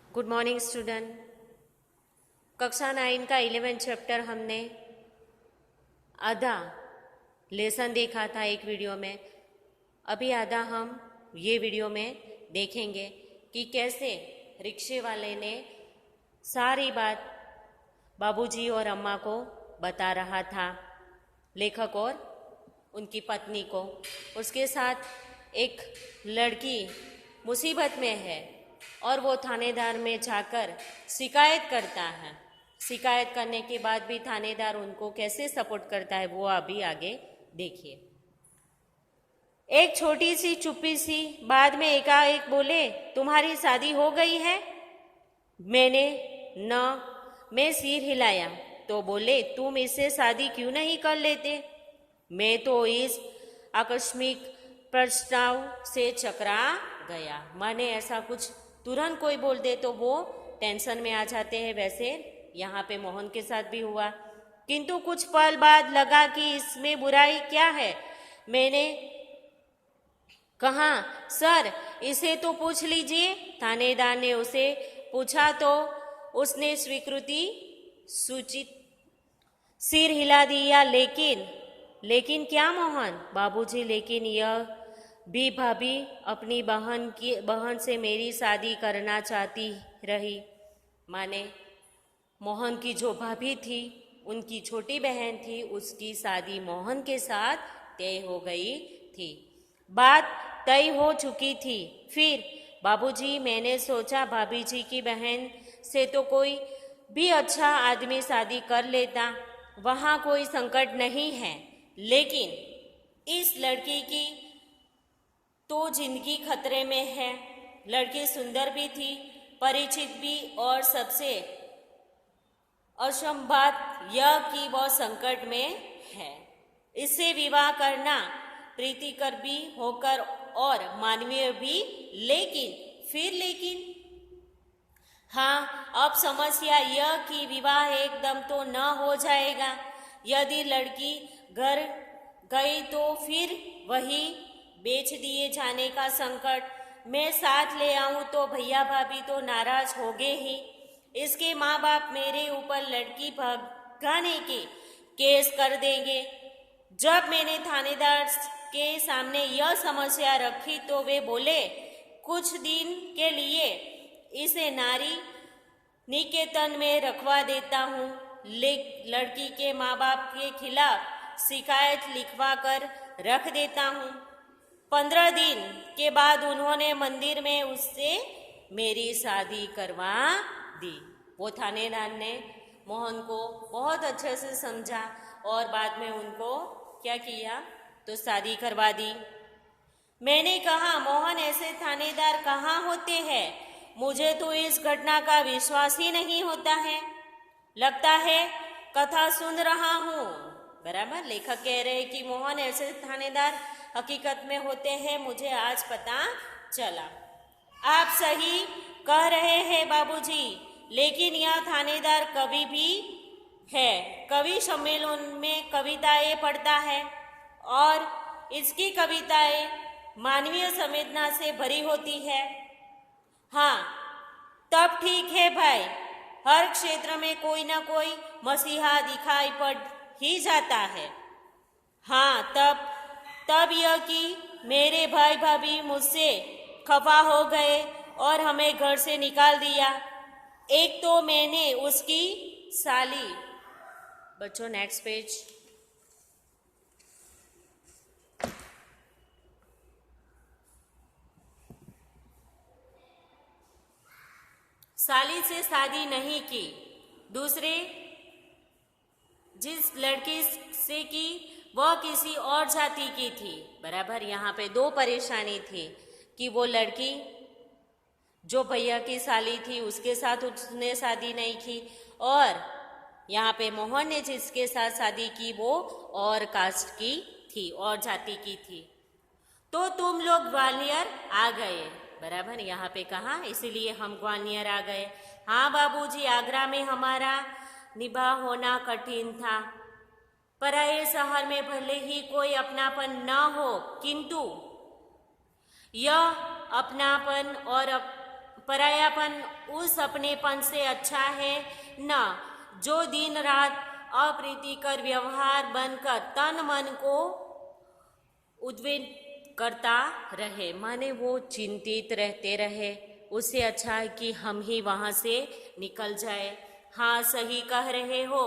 Good morning student. कक्षा 9 का 11 chapter हमने आधा लेसन देखा था एक वीडियो में। अभी आधा हम ये वीडियो में देखेंगे कि कैसे रिक्शे वाले ने सारी बात बाबूजी और अम्मा को बता रहा था, लेखक और उनकी पत्नी को। उसके साथ एक लड़की मुसीबत में है और वो थानेदार में जाकर शिकायत करता है। शिकायत करने के बाद भी थानेदार उनको कैसे सपोर्ट करता है वो अभी आगे देखिए। एक छोटी सी चुप्पी सी, बाद में एकाएक बोले, तुम्हारी शादी हो गई है? मैंने मैं सिर हिलाया तो बोले, तुम इससे शादी क्यों नहीं कर लेते? मैं तो इस आकस्मिक प्रस्ताव से चकरा गया। माने ऐसा कुछ तुरंत कोई बोल दे तो वो टेंशन में आ जाते हैं। वैसे यहाँ पे मोहन के साथ भी हुआ, किंतु कुछ पल बाद लगा कि इसमें बुराई क्या है। मैंने कहा, सर इसे तो पूछ लीजिए। थानेदार ने उसे पूछा तो उसने स्वीकृति सूचित सिर हिला दिया। लेकिन क्या मोहन? बाबूजी, लेकिन यह भी भाभी अपनी बहन से मेरी शादी करना चाहती रही। माने मोहन की जो भाभी थी, उनकी छोटी बहन थी, उसकी शादी मोहन के साथ तय हो गई थी। बात तय हो चुकी थी। फिर बाबूजी, मैंने सोचा भाभी जी की बहन से तो कोई भी अच्छा आदमी शादी कर लेता, वहाँ कोई संकट नहीं है। लेकिन इस लड़की की तो जिंदगी खतरे में है। लड़की सुंदर भी थी, परिचित भी, और सबसे असम बात यह कि वह संकट में है। इससे विवाह करना प्रीतिकर भी होकर और मानवीय भी। लेकिन हाँ, अब समस्या यह कि विवाह एकदम तो न हो जाएगा। यदि लड़की घर गई तो फिर वही बेच दिए जाने का संकट। मैं साथ ले आऊं तो भैया भाभी तो नाराज होंगे ही। इसके माँ बाप मेरे ऊपर लड़की भगाने के केस कर देंगे। जब मैंने थानेदार के सामने यह समस्या रखी तो वे बोले, कुछ दिन के लिए इसे नारी निकेतन में रखवा देता हूँ। लड़की के माँ बाप के खिलाफ शिकायत लिखवा कर रख देता हूँ। 15 दिन के बाद उन्होंने मंदिर में उससे मेरी शादी करवा दी। वो थानेदार ने मोहन को बहुत अच्छे से समझा और बाद में उनको क्या किया तो शादी करवा दी। मैंने कहा, मोहन ऐसे थानेदार कहाँ होते हैं? मुझे तो इस घटना का विश्वास ही नहीं होता है। लगता है कथा सुन रहा हूँ। बराबर, लेखक कह रहे हैं कि मोहन ऐसे थानेदार हकीकत में होते हैं, मुझे आज पता चला। आप सही कह रहे हैं बाबूजी, लेकिन यह थानेदार कवि भी है। कवि सम्मेलन में कविताएं पढ़ता है और इसकी कविताएं मानवीय संवेदना से भरी होती है। हाँ, तब ठीक है भाई, हर क्षेत्र में कोई ना कोई मसीहा दिखाई पड़ ही जाता है। हाँ, तब यह कि मेरे भाई भाभी मुझसे खफा हो गए और हमें घर से निकाल दिया। एक तो मैंने उसकी साली, बच्चों नेक्स्ट पेज, साली से शादी नहीं की। दूसरे जिस लड़की से की वह किसी और जाति की थी। बराबर, यहाँ पे दो परेशानी थी कि वो लड़की जो भैया की साली थी उसके साथ उसने शादी नहीं की, और यहाँ पे मोहन ने जिसके साथ शादी की वो और कास्ट की थी, और जाति की थी। तो तुम लोग ग्वालियर आ गए। बराबर, यहाँ पे कहा इसीलिए हम ग्वालियर आ गए। हाँ बाबूजी, आगरा में हमारा निभाव होना कठिन था। पराये शहर में भले ही कोई अपनापन न हो, किंतु यह अपनापन और परायापन उस अपनेपन से अच्छा है न जो दिन रात अप्रीतिकर व्यवहार बनकर तन मन को उद्वेग करता रहे, माने वो चिंतित रहते रहे। उससे अच्छा है कि हम ही वहाँ से निकल जाए। हाँ, सही कह रहे हो।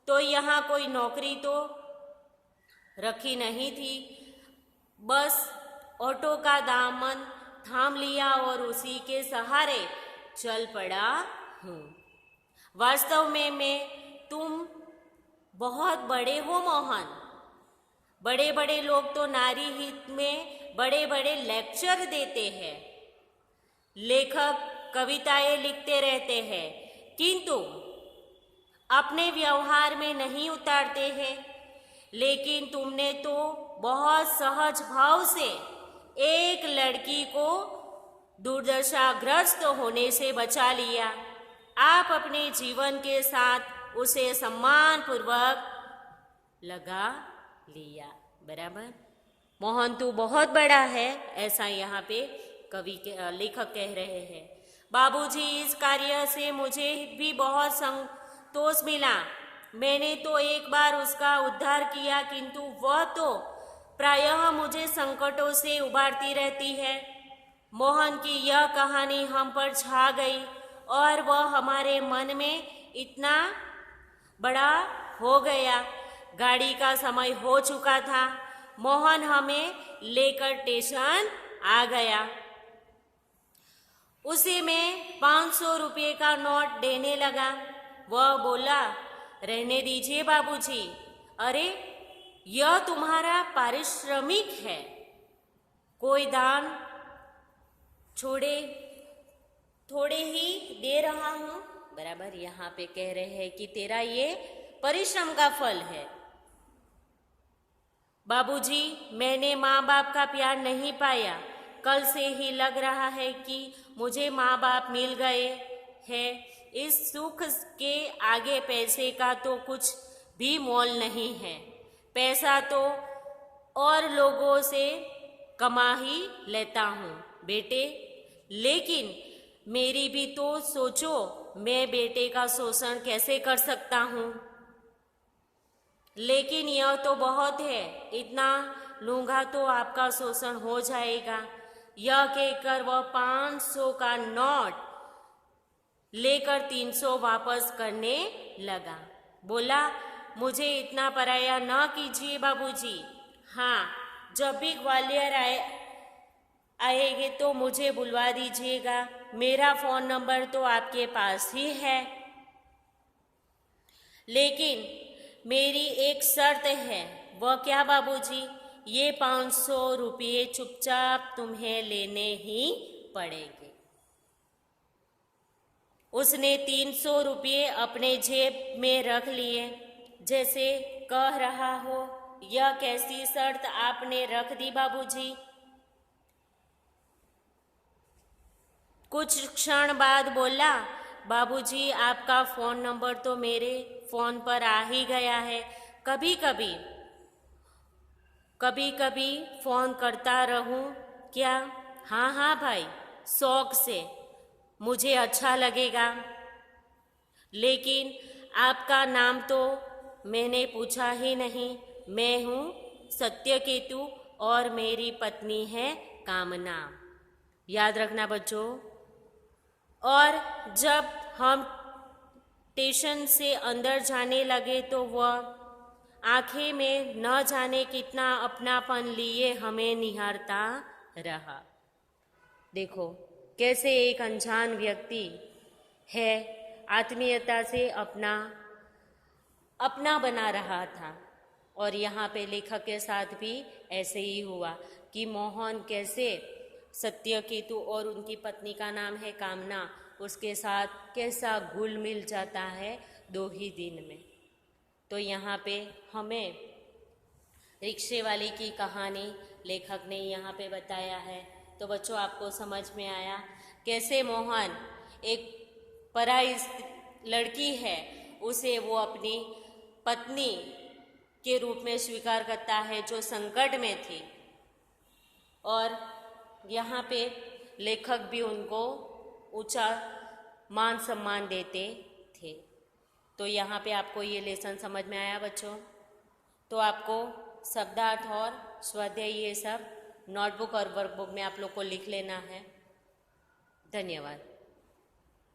तो यहाँ कोई नौकरी तो रखी नहीं थी, बस ऑटो का दामन थाम लिया और उसी के सहारे चल पड़ा हूँ। वास्तव में तुम बहुत बड़े हो मोहन। बड़े बड़े लोग तो नारी हित में बड़े बड़े लेक्चर देते हैं, लेखक कविताएं लिखते रहते हैं, किंतु अपने व्यवहार में नहीं उतारते हैं। लेकिन तुमने तो बहुत सहज भाव से एक लड़की को दुर्दशाग्रस्त होने से बचा लिया। आप अपने जीवन के साथ उसे सम्मान पूर्वक लगा लिया। बराबर। मोहन तू बहुत बड़ा है, ऐसा यहाँ पे कवि के लेखक कह रहे हैं। बाबूजी, इस कार्य से मुझे भी बहुत संतोष मिला। मैंने तो एक बार उसका उद्धार किया, किंतु वह तो प्रायः मुझे संकटों से उबारती रहती है। मोहन की यह कहानी हम पर छा गई और वह हमारे मन में इतना बड़ा हो गया। गाड़ी का समय हो चुका था। मोहन हमें लेकर स्टेशन आ गया। उसे मैं 500 रुपये का नोट देने लगा। वह बोला, रहने दीजिए बाबूजी। अरे, यह तुम्हारा पारिश्रमिक है, कोई दान छोड़े थोड़े ही दे रहा हूँ। बराबर। यहाँ पे कह रहे हैं कि तेरा ये परिश्रम का फल है। बाबूजी, मैंने माँ बाप का प्यार नहीं पाया। कल से ही लग रहा है कि मुझे माँ बाप मिल गए हैं। इस सुख के आगे पैसे का तो कुछ भी मोल नहीं है। पैसा तो और लोगों से कमा ही लेता हूँ बेटे, लेकिन मेरी भी तो सोचो, मैं बेटे का शोषण कैसे कर सकता हूँ। लेकिन यह तो बहुत है, इतना लूँगा तो आपका शोषण हो जाएगा। यह कहकर वह 500 का नोट लेकर 300 वापस करने लगा। बोला, मुझे इतना पराया न कीजिए बाबूजी। हाँ, जब भी ग्वालियर आएंगे तो मुझे बुलवा दीजिएगा। मेरा फ़ोन नंबर तो आपके पास ही है। लेकिन मेरी एक शर्त है। वह क्या बाबूजी? ये 500 रुपये चुपचाप तुम्हें लेने ही पड़ेंगे। उसने 300 रुपये अपने जेब में रख लिए, जैसे कह रहा हो, यह कैसी शर्त आपने रख दी बाबूजी? कुछ क्षण बाद बोला, बाबूजी, आपका फ़ोन नंबर तो मेरे फ़ोन पर आ ही गया है। कभी कभी फ़ोन करता रहूं क्या? हाँ हाँ भाई, शौक़ से, मुझे अच्छा लगेगा। लेकिन आपका नाम तो मैंने पूछा ही नहीं। मैं हूँ सत्यकेतु और मेरी पत्नी है कामना। याद रखना बच्चों। और जब हम स्टेशन से अंदर जाने लगे तो वह आंखें में न जाने कितना अपनापन लिए हमें निहारता रहा। देखो कैसे एक अनजान व्यक्ति है आत्मीयता से अपना बना रहा था। और यहाँ पे लेखक के साथ भी ऐसे ही हुआ कि मोहन कैसे सत्यकेतु और उनकी पत्नी का नाम है कामना, उसके साथ कैसा घुल मिल जाता है 2 ही दिन में। तो यहाँ पे हमें रिक्शे वाले की कहानी लेखक ने यहाँ पे बताया है। तो बच्चों, आपको समझ में आया कैसे मोहन एक पराई लड़की है, उसे वो अपनी पत्नी के रूप में स्वीकार करता है जो संकट में थी। और यहाँ पे लेखक भी उनको ऊंचा मान सम्मान देते थे। तो यहाँ पे आपको ये लेसन समझ में आया बच्चों। तो आपको शब्दार्थ और स्वाध्याय ये सब नोटबुक और वर्कबुक में आप लोग को लिख लेना है। धन्यवाद।